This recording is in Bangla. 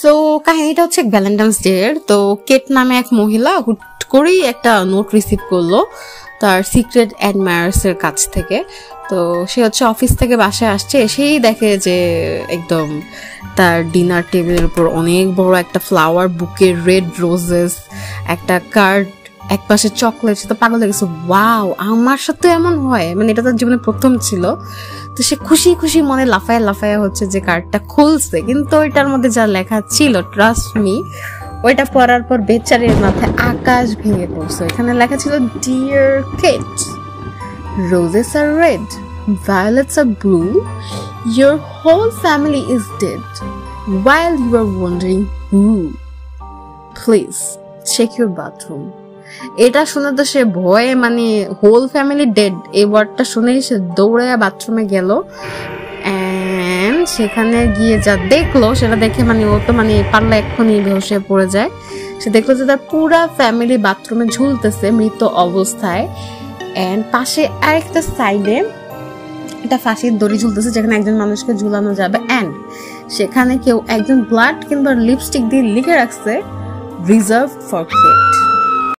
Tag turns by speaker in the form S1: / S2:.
S1: সো কাহিনীটা হচ্ছে ভ্যালেন্টাইন্স ডে এর। তো কেট নামে এক মহিলা হুট করেই একটা নোট রিসিভ করলো তার সিক্রেট অ্যাডমায়ার্স এর কাছ থেকে। তো সে হচ্ছে অফিস থেকে বাসায় আসছে, এসেই দেখে যে একদম তার ডিনার টেবিলের উপর অনেক বড় একটা ফ্লাওয়ার বুকে, রেড রোজেস, একটা কার্ড, এক পাশে চকলেট। সে তো পাগল হয়ে গেছে, ওয়াও আমার সাথে এমন হয়, মানে এটা তার জীবনে প্রথম ছিল। তো সে খুশি খুশি মনে লাফায় লাফায় হচ্ছে যে কার্ডটা খুলছে, কিন্তু ওইটার মধ্যে যা লেখা ছিল, ট্রাস্ট মি, ওইটা পড়ার পর বেচারির মাথায় আকাশ ভেঙে পড়ছে। এখানে লেখা ছিল, dear Kate, roses are red, violets are blue, your whole family is dead. While you are wondering who, please check your bathroom. এটা শুনে তো সে ভয়ে, মানে হোল ফ্যামিলি ডেড এই ওয়ার্ডটা শুনেই সে দৌড়ে বাথরুমে গেল। এন্ড সেখানে গিয়ে যা দেখলো সেটা দেখে মানে ও তো মানে পারলে এক্ষুনি বেহুশ হয়ে পড়ে যায়। সে দেখলো যে তার পুরা ফ্যামিলি বাথরুমে ঝুলতেছে মৃত অবস্থায়। এন্ড পাশে আরেকটা সাইডে একটা ফাঁসির দড়ি ঝুলতেছে যেখানে একজন মানুষকে ঝুলানো যাবে। এন্ড সেখানে কেউ একজন ব্লাড কিংবা লিপস্টিক দিয়ে লিখে রাখছে, রিজার্ভ ফর কেট।